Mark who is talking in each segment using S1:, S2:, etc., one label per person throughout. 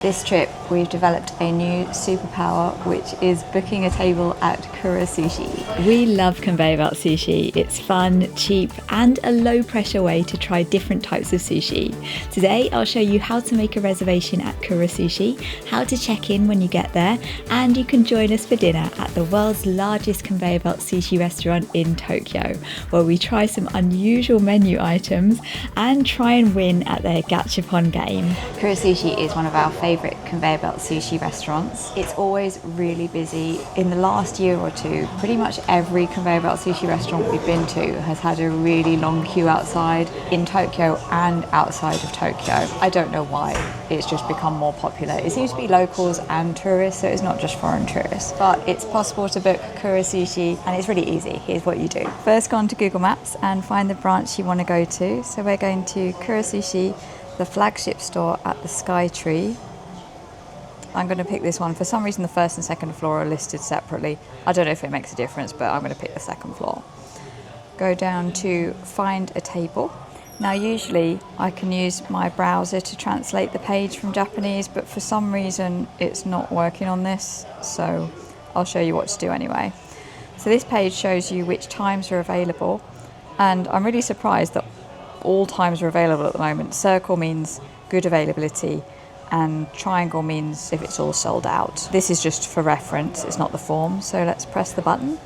S1: This trip, we've developed a new superpower, which is booking a table at Kura Sushi. We love conveyor belt sushi. It's fun, cheap, and a low-pressure way to try different types of sushi. Today, I'll show you how to make a reservation at Kura Sushi, how to check in when you get there, and you can join us for dinner at the world's largest conveyor belt sushi restaurant in Tokyo, where we try some unusual menu items and try and win at their gachapon game. Kura Sushi is one of our favourite conveyor belt sushi restaurants. It's always really busy. In the last year or two, pretty much every conveyor belt sushi restaurant we've been to has had a really long queue outside in Tokyo and outside of Tokyo. I don't know why. It's just become more popular. It seems to be locals and tourists, so it's not just foreign tourists. But it's possible to book Kura Sushi and it's really easy. Here's what you do. First, go onto Google Maps and find the branch you want to go to. So we're going to Kura Sushi, the flagship store at the Sky Tree. I'm going to pick this one. For some reason, the first and second floor are listed separately. I don't know if it makes a difference, but I'm going to pick the second floor. Go down to find a table. Now, usually I can use my browser to translate the page from Japanese, but for some reason it's not working on this, so I'll show you what to do anyway. So this page shows you which times are available, and I'm really surprised that all times are available at the moment. Circle means good availability, and triangle means if it's all sold out. This is just for reference, it's not the form. So let's press the button.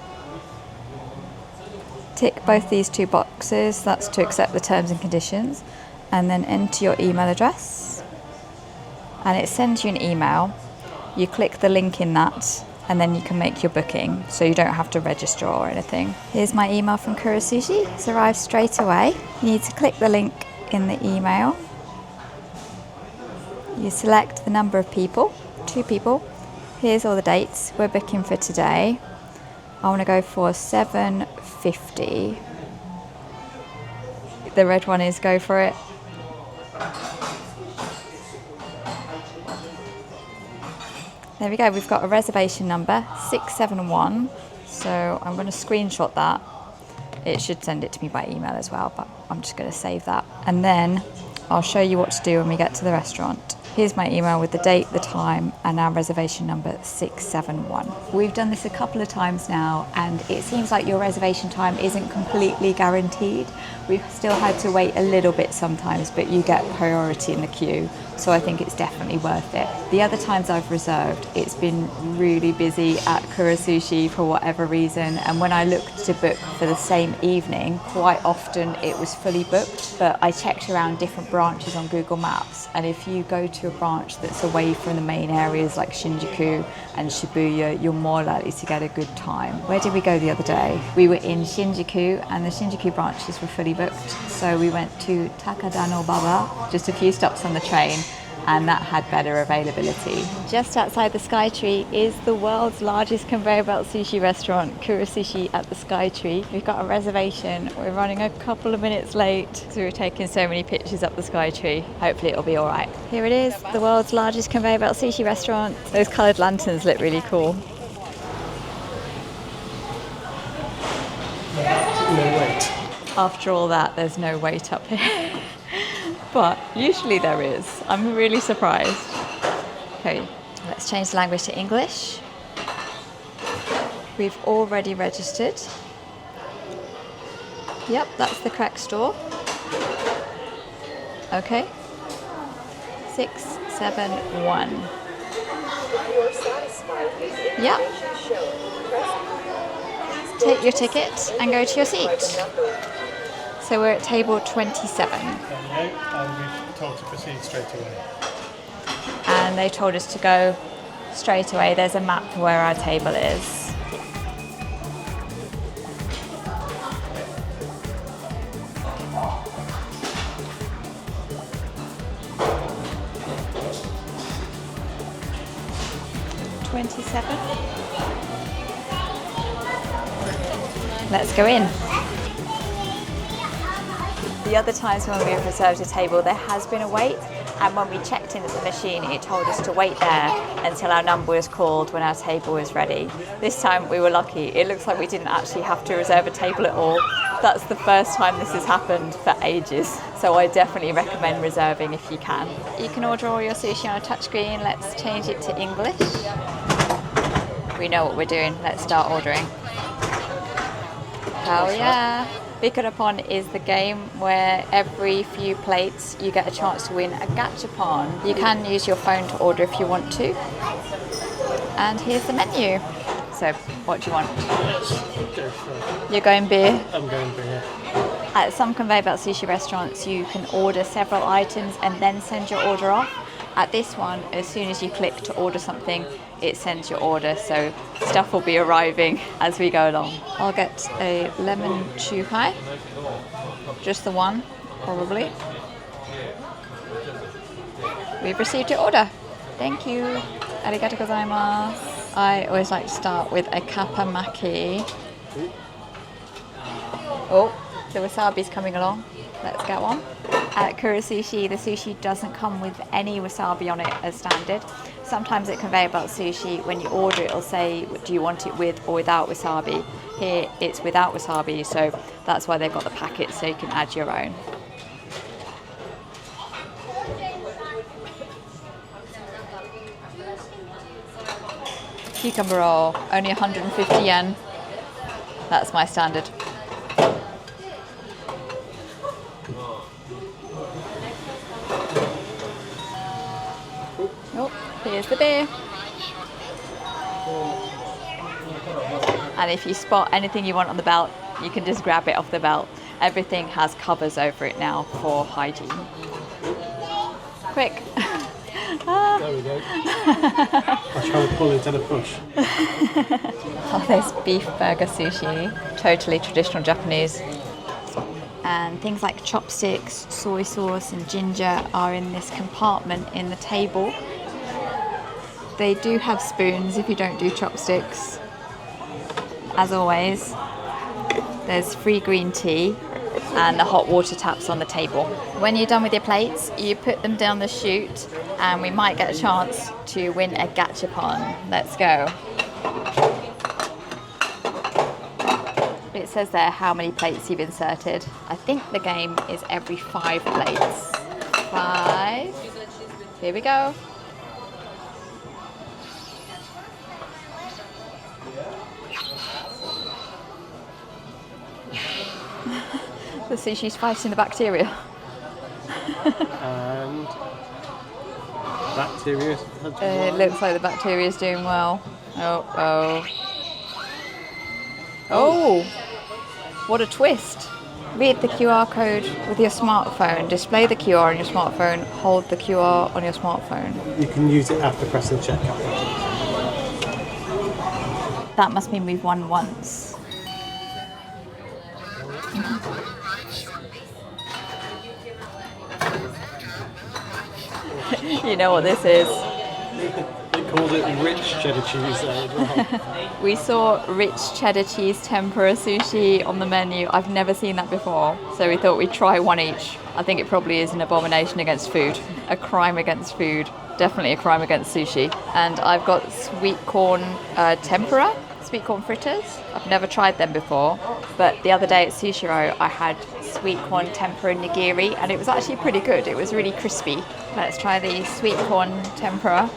S1: Tick both these two boxes, that's to accept the terms and conditions, and then enter your email address. And it sends you an email. You click the link in that, and then you can make your booking, so you don't have to register or anything. Here's my email from Kura Sushi. It's arrived straight away. You need to click the link in the email. You select the number of people, 2 people. Here's all the dates we're booking for today. I want to go for 7:50. The red one is go for it. There we go, we've got a reservation number, 671. So I'm going to screenshot that. It should send it to me by email as well, but I'm just going to save that. And then I'll show you what to do when we get to the restaurant. Here's my email with the date, the time, and our reservation number 671. We've done this a couple of times now, and it seems like your reservation time isn't completely guaranteed. We've still had to wait a little bit sometimes, but you get priority in the queue, so I think it's definitely worth it. The other times I've reserved, it's been really busy at Kura Sushi for whatever reason, and when I looked to book for the same evening, quite often it was fully booked, but I checked around different branches on Google Maps, and if you go to a branch that's away from the main areas like Shinjuku and Shibuya, you're more likely to get a good time. Where did we go the other day? We were in Shinjuku, and the Shinjuku branches were fully booked, so we went to Takada-no-baba, just a few stops on the train, and that had better availability. Just outside the Sky Tree is the world's largest conveyor belt sushi restaurant, Kura Sushi at the Sky Tree. We've got a reservation. We're running a couple of minutes late because we were taking so many pictures up the Sky Tree. Hopefully it'll be all right. Here it is, the world's largest conveyor belt sushi restaurant. Those coloured lanterns look really cool.
S2: No wait.
S1: After all that, there's no wait up here. But usually there is. I'm really surprised. Okay, let's change the language to English. We've already registered. Yep, that's the correct store. Okay. 671. Yep. Take your ticket and go to your seat. So we're at table 27.
S2: And we've told to proceed straight away.
S1: And they told us to go straight away. There's a map for where our table is. $27. Let's go in. The other times when we've reserved a table, there has been a wait, and when we checked in at the machine, it told us to wait there until our number was called when our table was ready. This time we were lucky. It looks like we didn't actually have to reserve a table at all, That's the first time this has happened for ages. So I definitely recommend reserving if you can. You can order all your sushi on a touchscreen. Let's change it to English. We know what we're doing. Let's start ordering. Oh yeah. Bikkura-pon is the game where every few plates you get a chance to win a gachapon. You can use your phone to order if you want to. And here's the menu. So, what do you want?
S2: Go for it.
S1: You're going beer?
S2: I'm going beer.
S1: At some Conveyor Belt sushi restaurants, you can order several items and then send your order off. At this one, as soon as you click to order something, it sends your order, so stuff will be arriving as we go along. I'll get a lemon chukai, just the one, probably. We've received your order. Thank you. Arigatou gozaimasu. I always like to start with a kappa maki. Oh, the wasabi's coming along. Let's get one. At Kura Sushi, the sushi doesn't come with any wasabi on it as standard. Sometimes at Conveyor Belt Sushi, when you order it, it'll say, do you want it with or without wasabi? Here, it's without wasabi, so that's why they've got the packets, so you can add your own. Cucumber roll, only 150 yen. That's my standard. Oh, here's the beer. And if you spot anything you want on the belt, you can just grab it off the belt. Everything has covers over it now for hygiene. Quick.
S2: There we go. I'll try and pull instead of push.
S1: Oh, there's beef burger sushi, totally traditional Japanese. And things like chopsticks, soy sauce and ginger are in this compartment in the table. They do have spoons if you don't do chopsticks. As always, there's free green tea and the hot water taps on the table. When you're done with your plates, you put them down the chute and we might get a chance to win a gachapon. Let's go. It says there how many plates you've inserted. I think the game is every 5 plates. 5. Here we go. The sushi's fighting the bacteria.
S2: And bacteria.
S1: It looks like the bacteria is doing well. Oh. What a twist. Read the QR code with your smartphone. Display the QR on your smartphone. Hold the QR on your smartphone.
S2: You can use it after pressing checkout.
S1: That must mean we've won once. You know what this is.
S2: They called it rich cheddar cheese there as well.
S1: We saw rich cheddar cheese tempura sushi on the menu. I've never seen that before, so we thought we'd try one each. I think it probably is an abomination against food, a crime against food, definitely a crime against sushi. And I've got sweet corn tempura, sweet corn fritters. I've never tried them before, but the other day at Sushiro I had sweet corn tempura nigiri and it was actually pretty good. It was really crispy. Let's try the sweet corn tempura.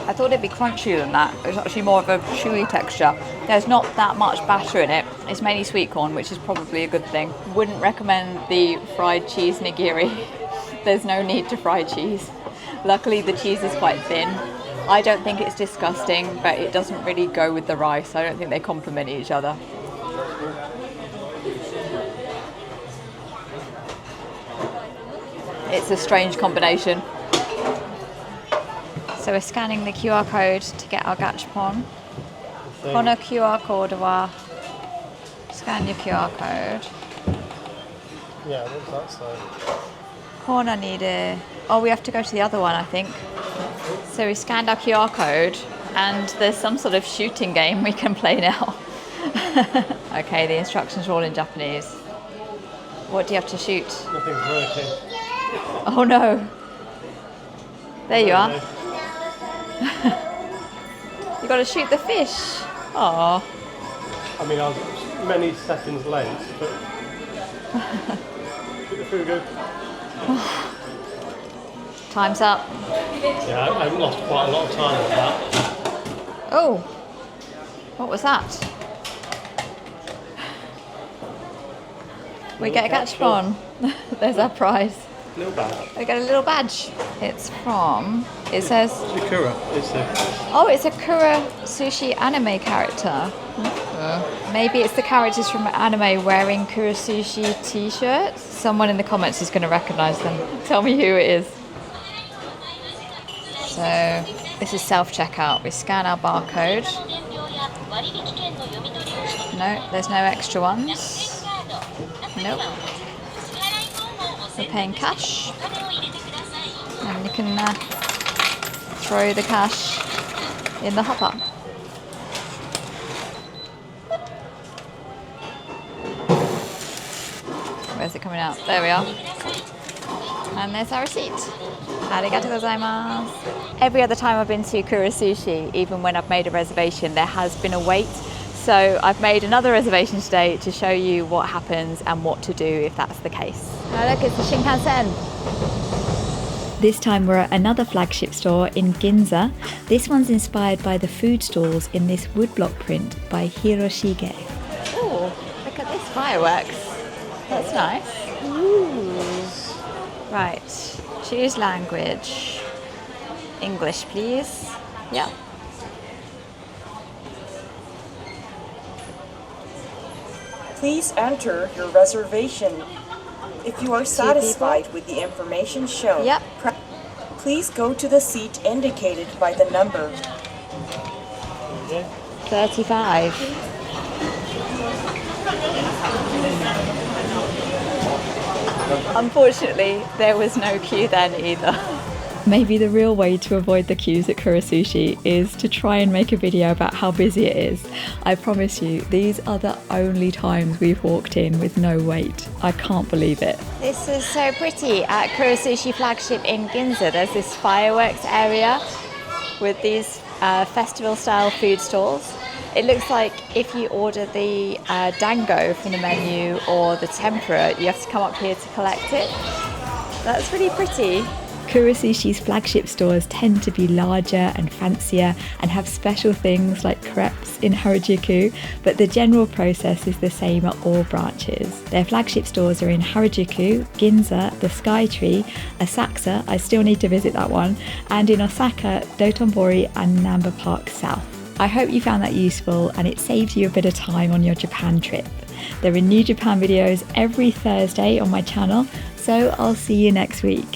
S1: I thought it'd be crunchier than that. It's actually more of a chewy texture. There's not that much batter in it. It's mainly sweet corn, which is probably a good thing. Wouldn't recommend the fried cheese nigiri. There's no need to fry cheese. Luckily the cheese is quite thin. I don't think it's disgusting, but it doesn't really go with the rice. I don't think they complement each other. It's a strange combination. So we're scanning the QR code to get our gachapon. この QR code は scan your QR code.
S2: Yeah, what's that say?
S1: Corner needed. Oh, we have to go to the other one, I think. So we scanned our QR code and there's some sort of shooting game we can play now. Okay, the instructions are all in Japanese. What do you have to shoot?
S2: Nothing's working.
S1: Oh no. There you are. You got to shoot the fish. Aww.
S2: I mean, I was many seconds late, but did the food good?
S1: Time's up.
S2: Yeah, I've lost quite a lot of time with that.
S1: Oh, what was that? We get a gachapon. There's our prize.
S2: Little bag.
S1: We get a little badge. It's from, it says,
S2: Bikkura.
S1: oh, it's a Kura Sushi anime character. Maybe it's the characters from anime wearing Kura Sushi t-shirts. Someone in the comments is going to recognise them. Tell me who it is. So this is self-checkout. We scan our barcode. No, there's no extra ones. Nope. We're paying cash. And you can throw the cash in the hopper. Where's it coming out? There we are. And there's our receipt. Arigatou gozaimasu. Every other time I've been to Kura Sushi, even when I've made a reservation, there has been a wait. So I've made another reservation today to show you what happens and what to do if that's the case. Oh look, it's the Shinkansen. This time we're at another flagship store in Ginza. This one's inspired by the food stalls in this woodblock print by Hiroshige. Oh, look at this fireworks. That's nice. Ooh. Right, choose language. English, please. Yeah.
S3: Please enter your reservation. If you are satisfied with the information shown,
S1: Yep.
S3: Please go to the seat indicated by the number.
S1: 35. Unfortunately, there was no queue then either. Maybe the real way to avoid the queues at Kura Sushi is to try and make a video about how busy it is. I promise you, these are the only times we've walked in with no wait. I can't believe it. This is so pretty at Kura Sushi flagship in Ginza. There's this fireworks area with these festival style food stalls. It looks like if you order the dango from the menu or the tempura, you have to come up here to collect it. That's really pretty. Kura Sushi's flagship stores tend to be larger and fancier and have special things like crepes in Harajuku, but the general process is the same at all branches. Their flagship stores are in Harajuku, Ginza, the Skytree, Asakusa, I still need to visit that one, and in Osaka, Dotonbori and Namba Park South. I hope you found that useful and it saves you a bit of time on your Japan trip. There are new Japan videos every Thursday on my channel, so I'll see you next week.